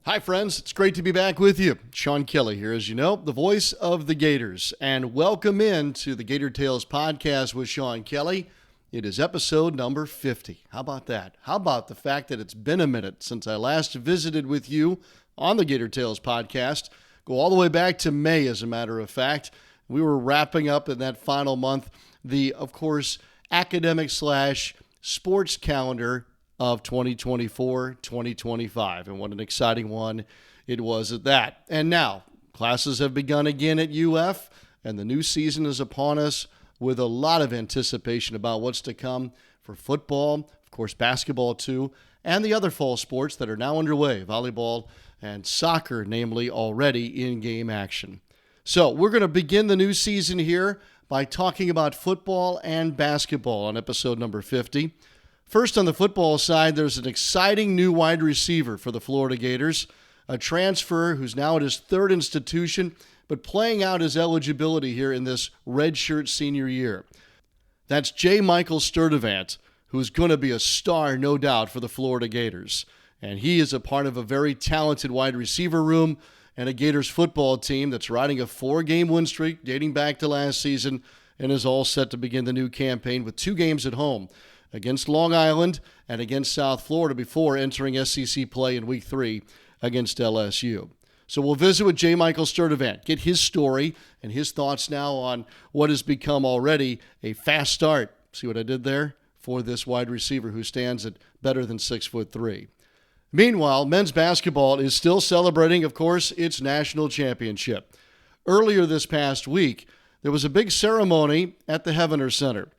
Hi, friends. It's great to be back with you. Sean Kelly here, as you know, the voice of the Gators. And welcome in to the Gator Tales podcast with Sean Kelly. It is episode number 50. How about that? How about the fact that it's been a minute since I last visited with you on the Gator Tales podcast? Go all the way back to May, as a matter of fact. We were wrapping up in that final month the, of course, academic/sports calendar of 2024-2025. And what an exciting one it was at that. And now, classes have begun again at UF, and the new season is upon us with a lot of anticipation about what's to come for football, of course, basketball too, and the other fall sports that are now underway, volleyball and soccer, namely, already in game action. So we're going to begin the new season here by talking about football and basketball on episode number 50. First, on the football side, there's an exciting new wide receiver for the Florida Gators, a transfer who's now at his third institution, but playing out his eligibility here in this redshirt senior year. That's J. Michael Sturdivant, who's going to be a star, no doubt, for the Florida Gators. And he is a part of a very talented wide receiver room and a Gators football team that's riding a 4-game win streak dating back to last season and is all set to begin the new campaign with 2 games at home against Long Island and against South Florida before entering SEC play in Week 3 against LSU. So we'll visit with J. Michael Sturdivant, get his story and his thoughts now on what has become already a fast start. See what I did there? For this wide receiver who stands at better than 6'3". Meanwhile, men's basketball is still celebrating, of course, its national championship. Earlier this past week, there was a big ceremony at the Heavener Center.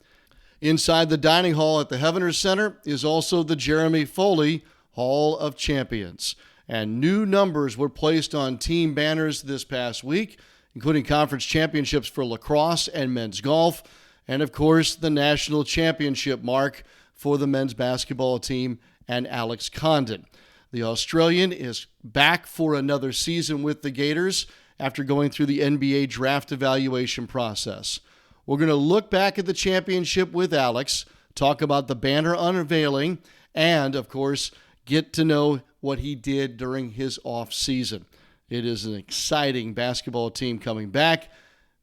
Inside the dining hall at the Heavener Center is also the Jeremy Foley Hall of Champions. And new numbers were placed on team banners this past week, including conference championships for lacrosse and men's golf, and of course the national championship mark for the men's basketball team and Alex Condon. The Australian is back for another season with the Gators after going through the NBA draft evaluation process. We're going to look back at the championship with Alex, talk about the banner unveiling, and, of course, get to know what he did during his off season. It is an exciting basketball team coming back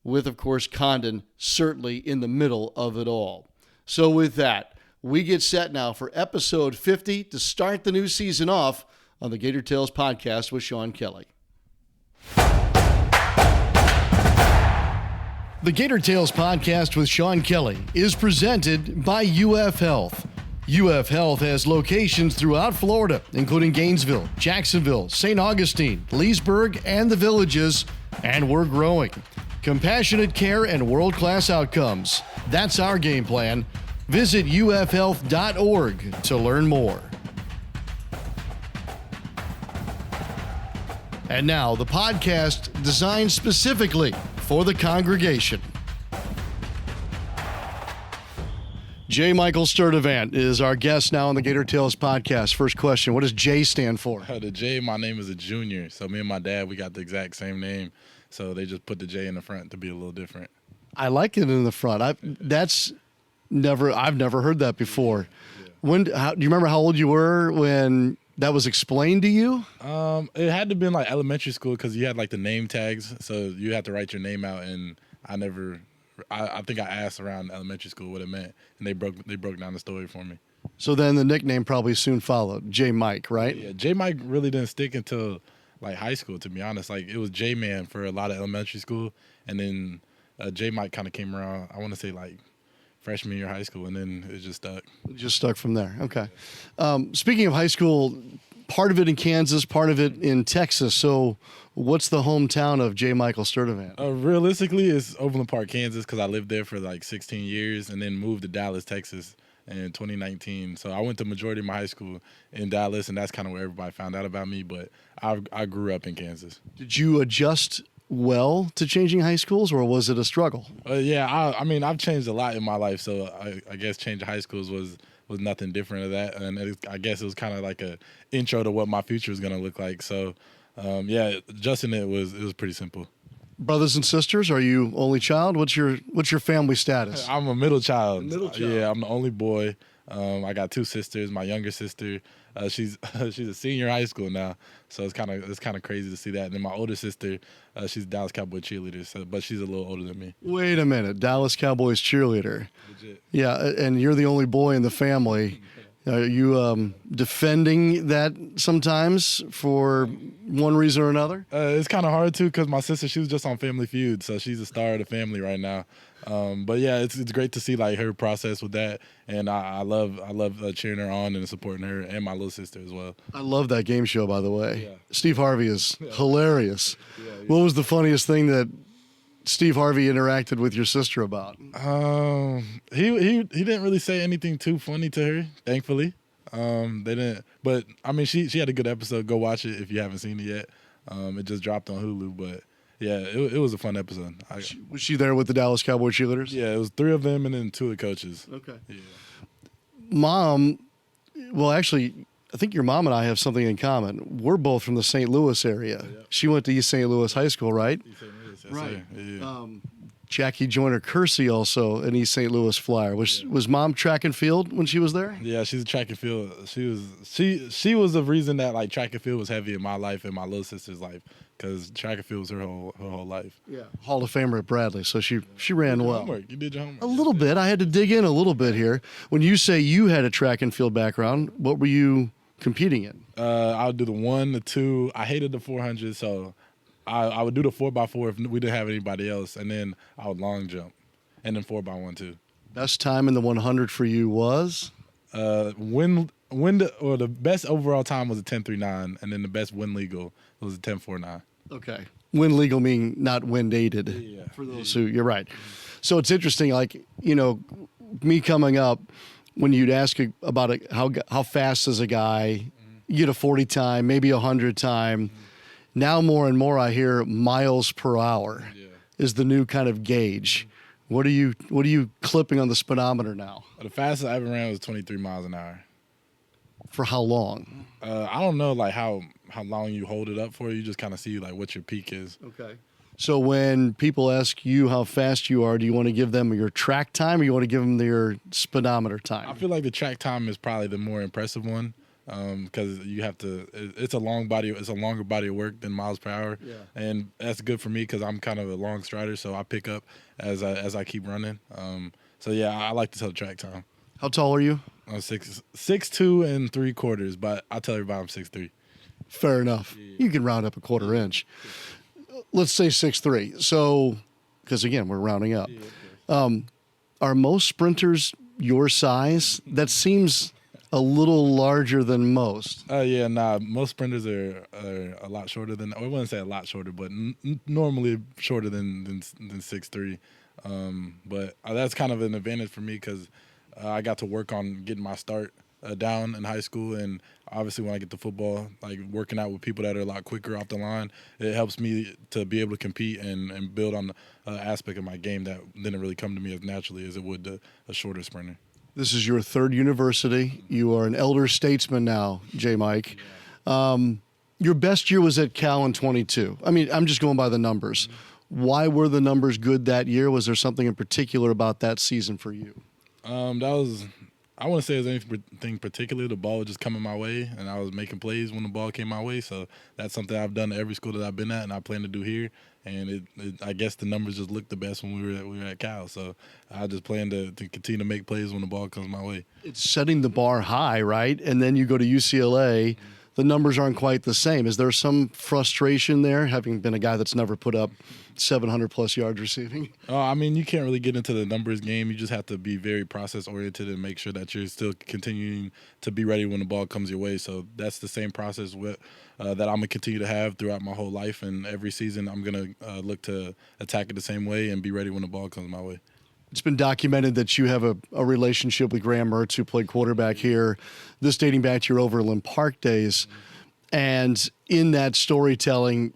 with, of course, Condon certainly in the middle of it all. So with that, we get set now for episode 50 to start the new season off on the Gator Tales podcast with Sean Kelly. The Gator Tales podcast with Sean Kelly is presented by UF Health. UF Health has locations throughout Florida, including Gainesville, Jacksonville, St. Augustine, Leesburg, and the Villages, and we're growing. Compassionate care and world-class outcomes. That's our game plan. Visit ufhealth.org to learn more. And now, the podcast designed specifically for the congregation. J. Michael Sturdivant is our guest now on the Gator Tales podcast. First question, what does J stand for? The J, my name is a junior. So me and my dad, we got the exact same name. So they just put the J in the front to be a little different. I like it in the front. I've never heard that before. Yeah. Do you remember how old you were when that was explained to you? It had to have been like elementary school because you had like the name tags. So you had to write your name out. And I think I asked around elementary school what it meant. And they broke down the story for me. So then the nickname probably soon followed, J. Mike, right? Yeah, J. Mike really didn't stick until like high school, to be honest. Like it was J Man for a lot of elementary school. And then J. Mike kind of came around, I want to say like freshman year of high school, and then it just stuck. Just stuck from there. Okay. Speaking of high school, part of it in Kansas, part of it in Texas. So what's the hometown of J. Michael Sturdivant? Realistically, it's Overland Park, Kansas, because I lived there for like 16 years and then moved to Dallas, Texas in 2019. So I went to majority of my high school in Dallas, and that's kind of where everybody found out about me. But I grew up in Kansas. Did you adjust well to changing high schools, or was it a struggle? Yeah, I mean, I've changed a lot in my life, so I guess changing high schools was nothing different of that, and I guess it was kind of like a intro to what my future was going to look like. So, yeah, adjusting it was pretty simple. Brothers and sisters? Are you only child? What's your family status? I'm a middle child. Yeah, I'm the only boy. I got two sisters. My younger sister, She's she's a senior in high school now, so it's kind of crazy to see that. And then my older sister, she's a Dallas Cowboy cheerleader, but she's a little older than me. Wait a minute, Dallas Cowboys cheerleader. Legit. Yeah, and you're the only boy in the family. Are you defending that sometimes for one reason or another? It's kind of hard to because my sister, she was just on Family Feud, so she's a star of the family right now. But yeah, it's great to see like her process with that, and I love cheering her on and supporting her and my little sister as well. I love that game show, by the way. Yeah. Steve Harvey is hilarious. Yeah. What was the funniest thing that Steve Harvey interacted with your sister about? He didn't really say anything too funny to her, thankfully. They didn't, but I mean, she had a good episode. Go watch it if you haven't seen it yet. It just dropped on Hulu, but yeah, it was a fun episode. Was she there with the Dallas Cowboy cheerleaders? Yeah, it was 3 of them and then 2 of the coaches. Okay. Yeah. Mom, well, actually, I think your mom and I have something in common. We're both from the St. Louis area. Yep. She went to East St. Louis High School, right? Yes, Right. sir. Yeah. Jackie Joyner Kersey, also an East St. Louis Flyer. Was mom track and field when she was there? Yeah, she's a track and field. She was the reason that like track and field was heavy in my life and my little sister's life because track and field was her whole life. Yeah. Hall of Famer at Bradley, so she ran well. You did your homework. A little bit. I had to dig in a little bit here. When you say you had a track and field background, what were you competing in? I would do the 1, the 2. I hated the 400, so I would do the 4x4 if we didn't have anybody else, and then I would long jump, and then 4x1 too. Best time in the 100 for you was? The best overall time was a 10.39, and then the best win legal was a 10.49. Okay. Win legal meaning not wind aided. Yeah. For those who, you're right. So it's interesting, like, me coming up, when you'd ask about how fast is a guy, you get a 40 time, maybe a 100 time. Now more and more I hear miles per hour is the new kind of gauge. What are you clipping on the speedometer now? The fastest I ever ran was 23 miles an hour. For how long? I don't know like how long you hold it up for. You just kind of see like what your peak is. Okay. So when people ask you how fast you are, do you want to give them your track time or you want to give them your speedometer time? I feel like the track time is probably the more impressive one. Because you have to, it's a longer body of work than miles per hour, and that's good for me because I'm kind of a long strider, so I pick up as I keep running. So yeah, I like to tell the track time. How tall are you? I'm 6'2" and 3/4, but I tell everybody I'm 6'3". Fair enough. You can round up a quarter inch. Let's say 6'3". So, because again, we're rounding up. Are most sprinters your size? That seems a little larger than most. Most sprinters are a lot shorter than, or I wouldn't say a lot shorter, but normally shorter than 6'3". But that's kind of an advantage for me because I got to work on getting my start down in high school, and obviously when I get to football, like working out with people that are a lot quicker off the line, it helps me to be able to compete and build on the aspect of my game that didn't really come to me as naturally as it would a shorter sprinter. This is your 3rd university. You are an elder statesman now, J. Mike. Your best year was at Cal in 22. I mean, I'm just going by the numbers. Why were the numbers good that year? Was there something in particular about that season for you? I wouldn't say it was anything particular. The ball was just coming my way, and I was making plays when the ball came my way. So that's something I've done at every school that I've been at, and I plan to do here. And I guess the numbers just looked the best when we were at Cal. So I just plan to continue to make plays when the ball comes my way. It's setting the bar high, right? And then you go to UCLA. The numbers aren't quite the same. Is there some frustration there, having been a guy that's never put up 700-plus yards receiving? I mean, you can't really get into the numbers game. You just have to be very process-oriented and make sure that you're still continuing to be ready when the ball comes your way. So that's the same process that I'm going to continue to have throughout my whole life. And every season I'm going to look to attack it the same way and be ready when the ball comes my way. It's been documented that you have a relationship with Graham Mertz, who played quarterback here, this dating back to your Overland Park days. And in that storytelling,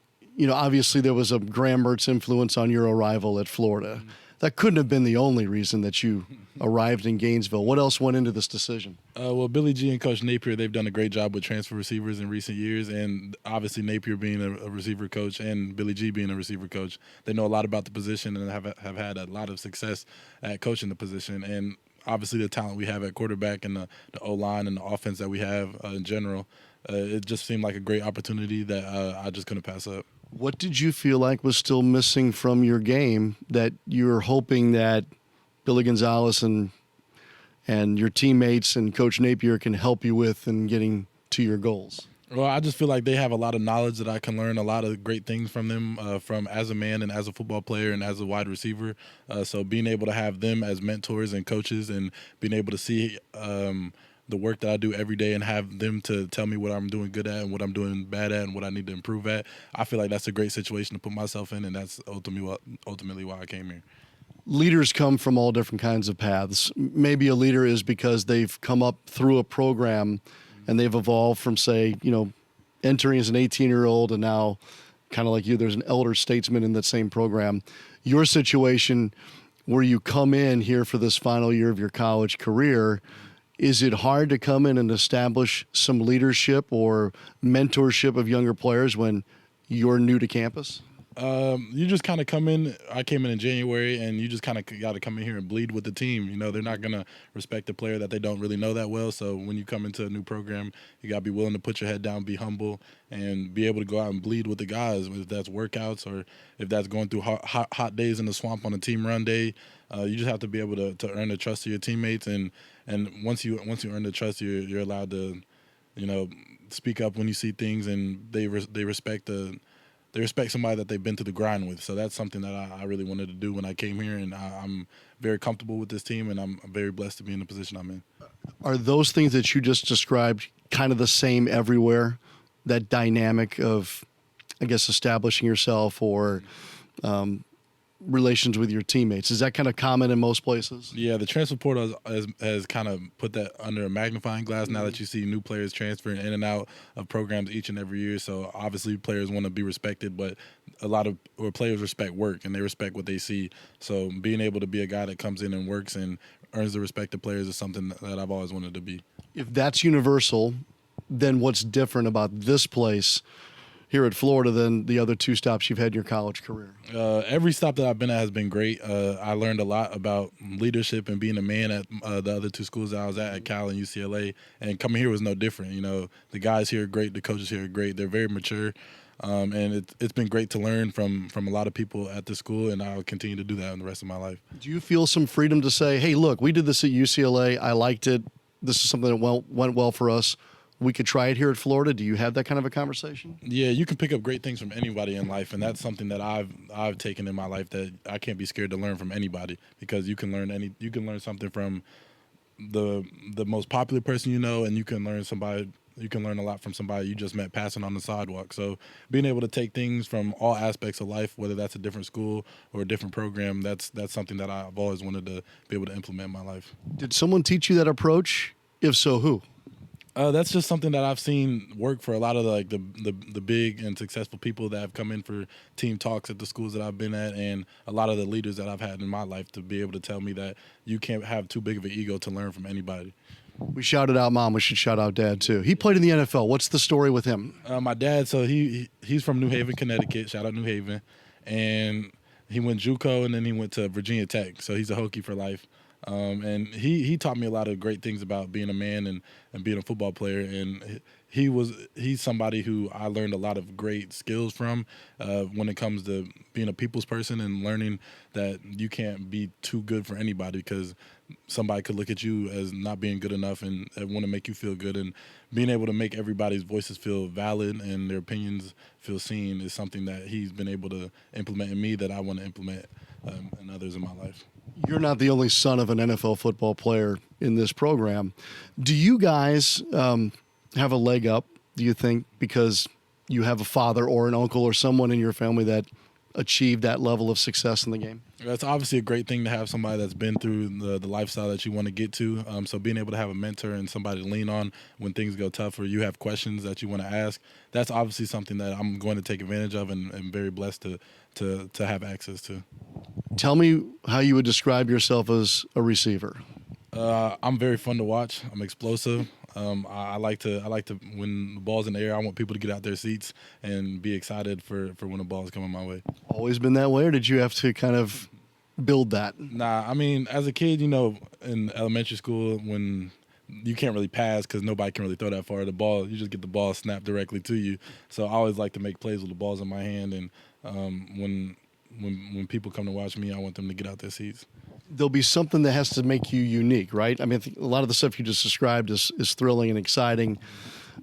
obviously there was a Graham Mertz influence on your arrival at Florida. That couldn't have been the only reason that you arrived in Gainesville. What else went into this decision? Well, Billy G and Coach Napier, they've done a great job with transfer receivers in recent years, and obviously Napier being a receiver coach and Billy G being a receiver coach, they know a lot about the position and have had a lot of success at coaching the position. And obviously the talent we have at quarterback and the O-line and the offense that we have in general, it just seemed like a great opportunity that I just couldn't pass up. What did you feel like was still missing from your game that you were hoping that Billy Gonzalez and your teammates and Coach Napier can help you with in getting to your goals? Well, I just feel like they have a lot of knowledge that I can learn a lot of great things from them, from as a man and as a football player and as a wide receiver. So being able to have them as mentors and coaches and being able to see the work that I do every day and have them to tell me what I'm doing good at and what I'm doing bad at and what I need to improve at, I feel like that's a great situation to put myself in, and that's ultimately why I came here. Leaders come from all different kinds of paths. Maybe a leader is because they've come up through a program and they've evolved from, say, entering as an 18-year-old and now, kind of like you, there's an elder statesman in that same program. Your situation where you come in here for this final year of your college career, is it hard to come in and establish some leadership or mentorship of younger players when you're new to campus? You just kind of come in. I came in January, and you just kind of got to come in here and bleed with the team. They're not going to respect a player that they don't really know that well. So when you come into a new program, you got to be willing to put your head down, be humble, and be able to go out and bleed with the guys, if that's workouts or if that's going through hot days in the swamp on a team run day. You just have to be able to earn the trust of your teammates, and once you earn the trust, you're allowed to, speak up when you see things, and they respect They respect somebody that they've been through the grind with. So that's something that I really wanted to do when I came here, and I'm very comfortable with this team, and I'm very blessed to be in the position I'm in. Are those things that you just described kind of the same everywhere? That dynamic of, I guess, establishing yourself or relations with your teammates. Is that kind of common in most places? Yeah, the transfer portal has kind of put that under a magnifying glass now that you see new players transferring in and out of programs each and every year. So obviously players want to be respected, but players respect work and they respect what they see. So being able to be a guy that comes in and works and earns the respect of players is something that I've always wanted to be. If that's universal, then what's different about this place here at Florida than the other two stops you've had in your college career? Every stop that I've been at has been great. I learned a lot about leadership and being a man at the other two schools that I was at Cal and UCLA, and coming here was no different. The guys here are great, the coaches here are great. They're very mature, and it's been great to learn from a lot of people at the school, and I'll continue to do that in the rest of my life. Do you feel some freedom to say, hey, look, we did this at UCLA, I liked it, this is something that went well for us, we could try it here at Florida? Do you have that kind of a conversation? Yeah, you can pick up great things from anybody in life, and that's something that I've taken in my life, that I can't be scared to learn from anybody, because you can learn something from the most popular person and you can learn a lot from somebody you just met passing on the sidewalk. So being able to take things from all aspects of life, whether that's a different school or a different program, that's something that I've always wanted to be able to implement in my life. Did someone teach you that approach? If so, who? That's just something that I've seen work for a lot of the big and successful people that have come in for team talks at the schools that I've been at, and a lot of the leaders that I've had in my life, to be able to tell me that you can't have too big of an ego to learn from anybody. We shouted out Mom. We should shout out Dad, too. He played in the NFL. What's the story with him? My dad, so he's from New Haven, Connecticut. Shout out New Haven. And he went JUCO, and then he went to Virginia Tech. So he's a Hokie for life. And he taught me a lot of great things about being a man and being a football player. And he's somebody who I learned a lot of great skills from when it comes to being a people's person and learning that you can't be too good for anybody, because somebody could look at you as not being good enough and want to make you feel good. And being able to make everybody's voices feel valid and their opinions feel seen is something that he's been able to implement in me, that I want to implement in others in my life. You're not the only son of an NFL football player in this program. Do you guys have a leg up, do you think, because you have a father or an uncle or someone in your family that achieved that level of success in the game? That's obviously a great thing to have somebody that's been through the lifestyle that you want to get to. So being able to have a mentor and somebody to lean on when things go tough or you have questions that you want to ask, that's obviously something that I'm going to take advantage of and very blessed to have access to. Tell me how you would describe yourself as a receiver. I'm very fun to watch. I'm explosive. I like to when the ball's in the air, I want people to get out their seats and be excited for when the ball's coming my way. Always been that way, or did you have to kind of build that? Nah, I mean, as a kid, in elementary school, when you can't really pass because nobody can really throw that far. The ball, you just get the ball snapped directly to you. So I always like to make plays with the balls in my hand. And when people come to watch me, I want them to get out their seats. There'll be something that has to make you unique, right? I mean, I think a lot of the stuff you just described is thrilling and exciting,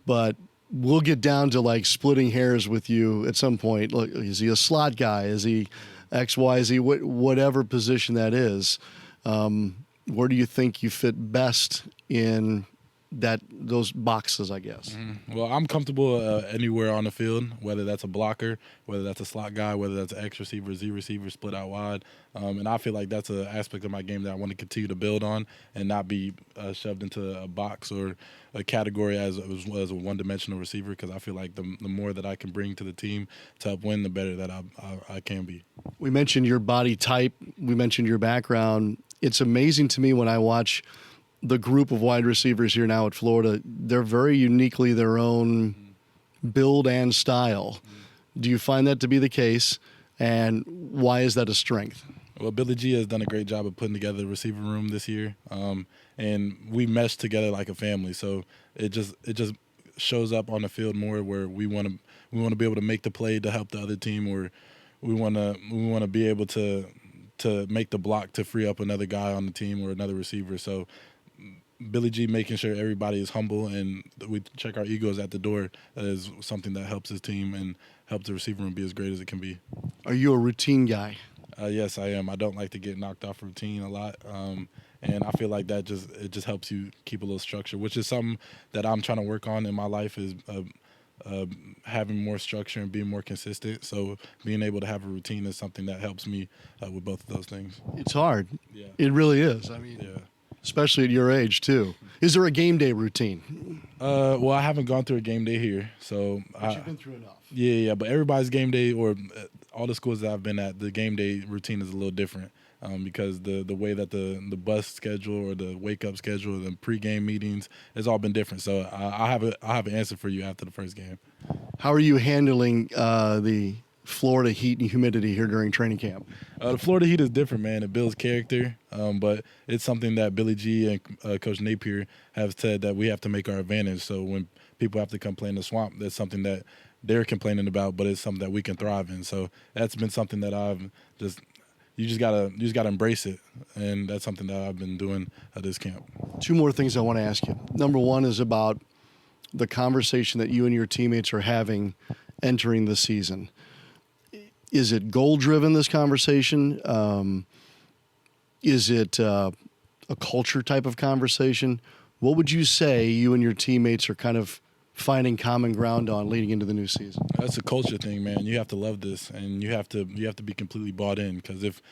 but we'll get down to like splitting hairs with you at some point. Look, is he a slot guy? Is he X, Y, Z? Whatever position that is, where do you think you fit best in those boxes, I guess? Mm-hmm. Well, I'm comfortable anywhere on the field, whether that's a blocker, whether that's a slot guy, whether that's an X receiver, Z receiver, split out wide. And I feel like that's an aspect of my game that I want to continue to build on and not be shoved into a box or a category as a one-dimensional receiver, because I feel like the more that I can bring to the team to help win, the better that I can be. We mentioned your body type. We mentioned your background. It's amazing to me when I watch the group of wide receivers here now at Florida. They're very uniquely their own build and style. Do you find that to be the case, and why is that a strength? Well, Billy G has done a great job of putting together the receiver room this year, and we meshed together like a family. So it just shows up on the field more where we want to be able to make the play to help the other team, or we want to be able to make the block to free up another guy on the team or another receiver. So Billy G making sure everybody is humble and we check our egos at the door is something that helps his team and helps the receiver room be as great as it can be. Are you a routine guy? Yes, I am. I don't like to get knocked off routine a lot, and I feel like it just helps you keep a little structure, which is something that I'm trying to work on in my life, is having more structure and being more consistent. So being able to have a routine is something that helps me with both of those things. It's hard. Yeah. It really is. I mean, yeah. Especially at your age too. Is there a game day routine? Well, I haven't gone through a game day here, so But you've been through enough. Yeah. But everybody's game day, or all the schools that I've been at, the game day routine is a little different, because the way that the bus schedule or the wake up schedule, the pregame meetings, has all been different. So I have an answer for you after the first game. How are you handling the Florida heat and humidity here during training camp? The Florida heat is different, man. It builds character, but it's something that Billy G and Coach Napier have said that we have to make our advantage. So when people have to come play in the swamp, that's something that they're complaining about, but it's something that we can thrive in. So that's been something that you just gotta embrace it, and that's something that I've been doing at this camp. Two more things I want to ask you. Number one is about the conversation that you and your teammates are having entering the season. Is it goal-driven, this conversation? Is it a culture type of conversation? What would you say you and your teammates are kind of finding common ground on leading into the new season? That's a culture thing, man. You have to love this, and you have to be completely bought in, because if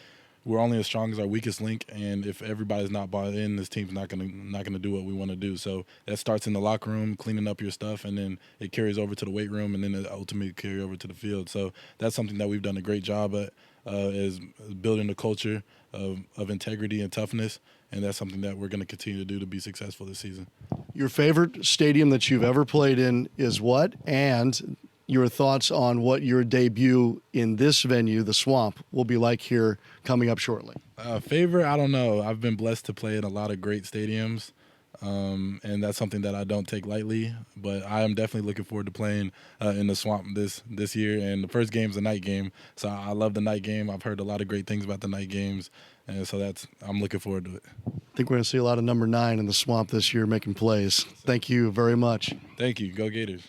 we're only as strong as our weakest link, and if everybody's not bought in, this team's not gonna do what we want to do. So that starts in the locker room, cleaning up your stuff, and then it carries over to the weight room, and then it ultimately carry over to the field. So that's something that we've done a great job at, is building a culture of integrity and toughness, and that's something that we're going to continue to do to be successful this season. Your favorite stadium that you've ever played in is what? And your thoughts on what your debut in this venue, the Swamp, will be like here coming up shortly. Favorite, I don't know. I've been blessed to play in a lot of great stadiums, and that's something that I don't take lightly. But I am definitely looking forward to playing in the Swamp this year. And the first game's a night game, so I love the night game. I've heard a lot of great things about the night games, and so I'm looking forward to it. I think we're going to see a lot of number 9 in the Swamp this year making plays. Thank you very much. Thank you. Go Gators.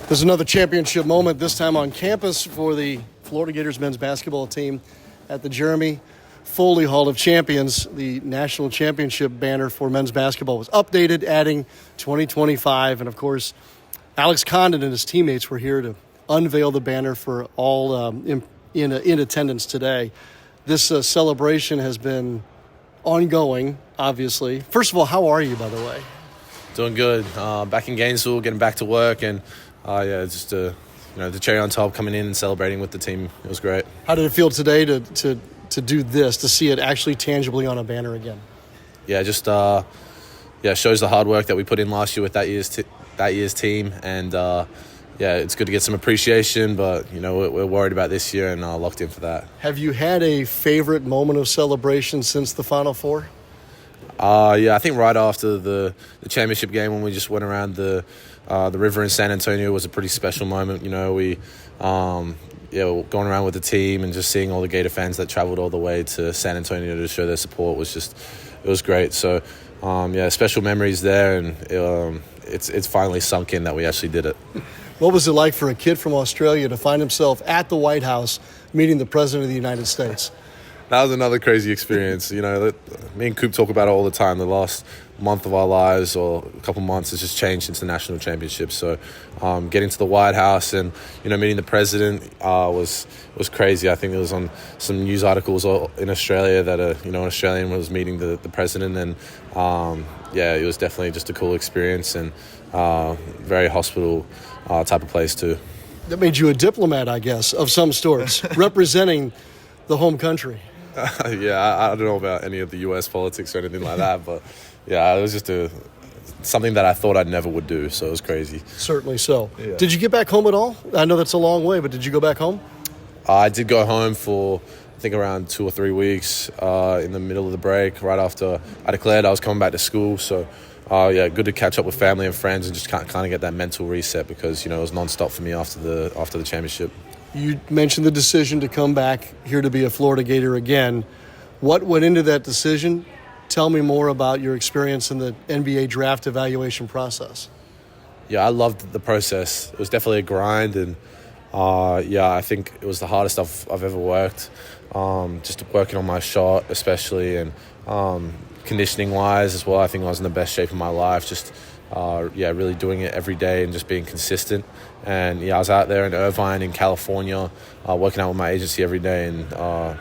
There's another championship moment, this time on campus for the Florida Gators men's basketball team at the Jeremy Foley Hall of Champions. The national championship banner for men's basketball was updated, adding 2025. And, of course, Alex Condon and his teammates were here to unveil the banner for all in attendance today. This celebration has been ongoing, obviously. First of all, how are you, by the way? Doing good. Back in Gainesville, getting back to work, and just the cherry on top, coming in and celebrating with the team. It was great. How did it feel today to to do this, to see it actually tangibly on a banner again? Yeah, just shows the hard work that we put in last year with that year's team, and it's good to get some appreciation. But we're worried about this year and locked in for that. Have you had a favorite moment of celebration since the Final Four? I think right after the championship game, when we just went around the river in San Antonio, was a pretty special moment. We going around with the team and just seeing all the Gator fans that traveled all the way to San Antonio to show their support it was great. So special memories there, and it's finally sunk in that we actually did it. What was it like for a kid from Australia to find himself at the White House meeting the President of the United States? That was another crazy experience. Me and Coop talk about it all the time. The last month of our lives, or a couple months, has just changed since the national championship. So getting to the White House and meeting the president was crazy. I think it was on some news articles in Australia that an Australian was meeting the president, and it was definitely just a cool experience, and very hospitable type of place too. That made you a diplomat, I guess, of some sorts, representing the home country. I don't know about any of the U.S. politics or anything like that, but it was just something that I thought I never would do, so it was crazy. Certainly so. Yeah. Did you get back home at all? I know that's a long way, but did you go back home? I did go home for, I think, around 2 or 3 weeks in the middle of the break, right after I declared I was coming back to school. So, good to catch up with family and friends and just kind of get that mental reset, because it was nonstop for me after the championship. You mentioned the decision to come back here to be a Florida Gator again. What went into that decision? Tell me more about your experience in the NBA draft evaluation process. Yeah, I loved the process. It was definitely a grind, and I think it was the hardest I've ever worked. Just working on my shot especially, and conditioning-wise as well. I think I was in the best shape of my life. Just really doing it every day and just being consistent. And I was out there in Irvine in California, working out with my agency every day, and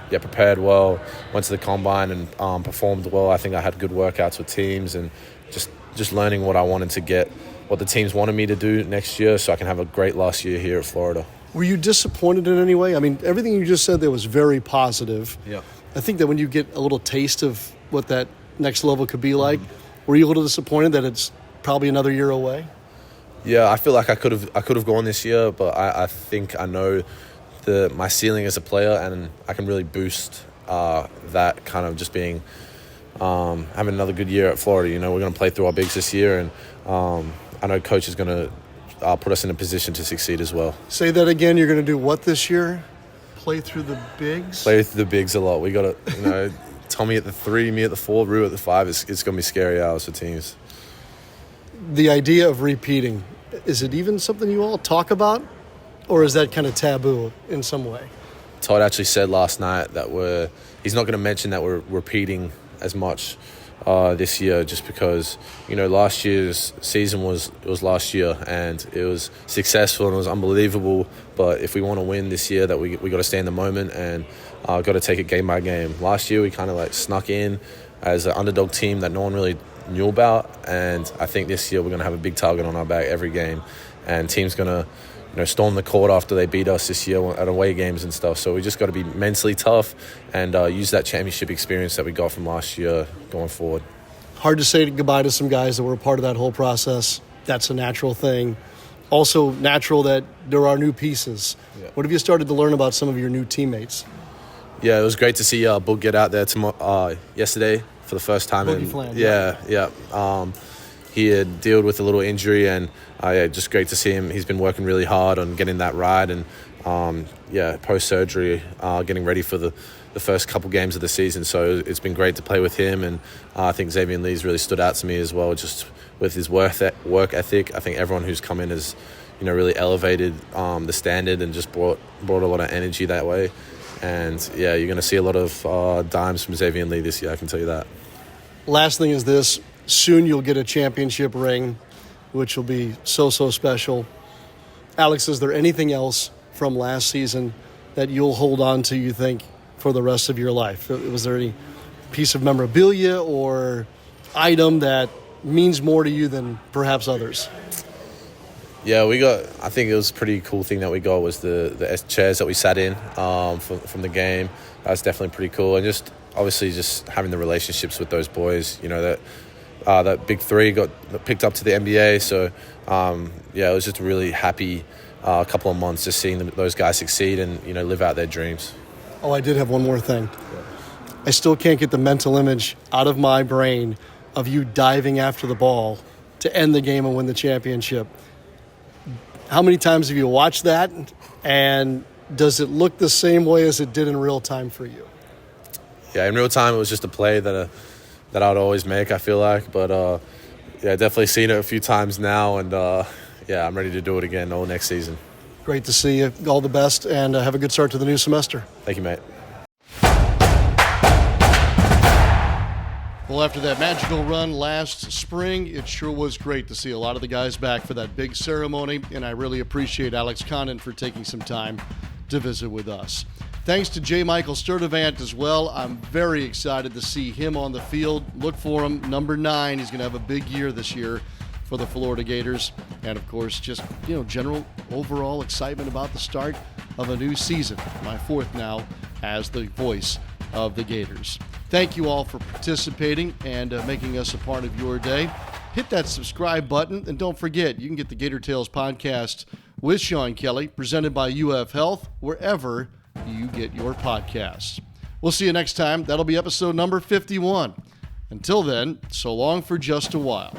prepared well. Went to the combine and performed well. I think I had good workouts with teams, and just learning what I wanted to get, what the teams wanted me to do next year, so I can have a great last year here at Florida. Were you disappointed in any way? I mean, everything you just said there was very positive. Yeah. I think that when you get a little taste of what that next level could be like, were you a little disappointed that it's probably another year away? Yeah, I feel like I could have gone this year, but I think I know my ceiling as a player, and I can really boost that kind of just being having another good year at Florida. We're going to play through our bigs this year, and I know Coach is going to put us in a position to succeed as well. Say that again. You're going to do what this year? Play through the bigs? Play through the bigs a lot. We got to, Tommy at the 3, me at the 4, Rue at the 5. It's going to be scary hours for teams. The idea of repeating, is it even something you all talk about, or is that kind of taboo in some way? Todd actually said last night that he's not going to mention that we're repeating as much this year, just because last year's season was last year, and it was successful and it was unbelievable. But if we want to win this year, that we got to stay in the moment and got to take it game by game. Last year we kind of snuck in as an underdog team that no one really knew about, and I think this year we're going to have a big target on our back every game, and teams going to storm the court after they beat us this year at away games and stuff. So we just got to be mentally tough and use that championship experience that we got from last year going forward. Hard to say goodbye to some guys that were a part of that whole process. That's a natural thing. Also natural that there are new pieces. Yeah. What have you started to learn about some of your new teammates? Yeah, it was great to see Boog get out there yesterday for the first time. He had dealt with a little injury, and just great to see him. He's been working really hard on getting that right, and post-surgery, getting ready for the first couple games of the season. So it's been great to play with him, and I think Xavier Lee's really stood out to me as well, just with his work ethic. I think everyone who's come in has really elevated the standard and just brought a lot of energy that way. And you're going to see a lot of dimes from Xavier Lee this year, I can tell you that. Last thing is this. Soon you'll get a championship ring, which will be so special. Alex, is there anything else from last season that you'll hold on to, you think, for the rest of your life? Was there any piece of memorabilia or item that means more to you than perhaps others? Yeah, I think it was a pretty cool thing that we got was the chairs that we sat in from the game. That was definitely pretty cool. And just obviously just having the relationships with those boys, that big three got picked up to the NBA. So, it was just a really happy couple of months just seeing those guys succeed and, live out their dreams. Oh, I did have one more thing. I still can't get the mental image out of my brain of you diving after the ball to end the game and win the championship. How many times have you watched that, and does it look the same way as it did in real time for you? Yeah, in real time it was just a play that I would always make, I feel like. But, definitely seen it a few times now, and, I'm ready to do it again all next season. Great to see you. All the best, and have a good start to the new semester. Thank you, mate. Well, after that magical run last spring, it sure was great to see a lot of the guys back for that big ceremony, and I really appreciate Alex Condon for taking some time to visit with us. Thanks to J. Michael Sturdivant as well. I'm very excited to see him on the field. Look for him, number 9. He's going to have a big year this year for the Florida Gators. And, of course, just, general overall excitement about the start of a new season. My 4th now as the voice of the Gators. Thank you all for participating and making us a part of your day. Hit that subscribe button, and don't forget, you can get the Gator Tales podcast with Sean Kelly, presented by UF Health, wherever you get your podcasts. We'll see you next time. That'll be episode number 51. Until then, so long for just a while.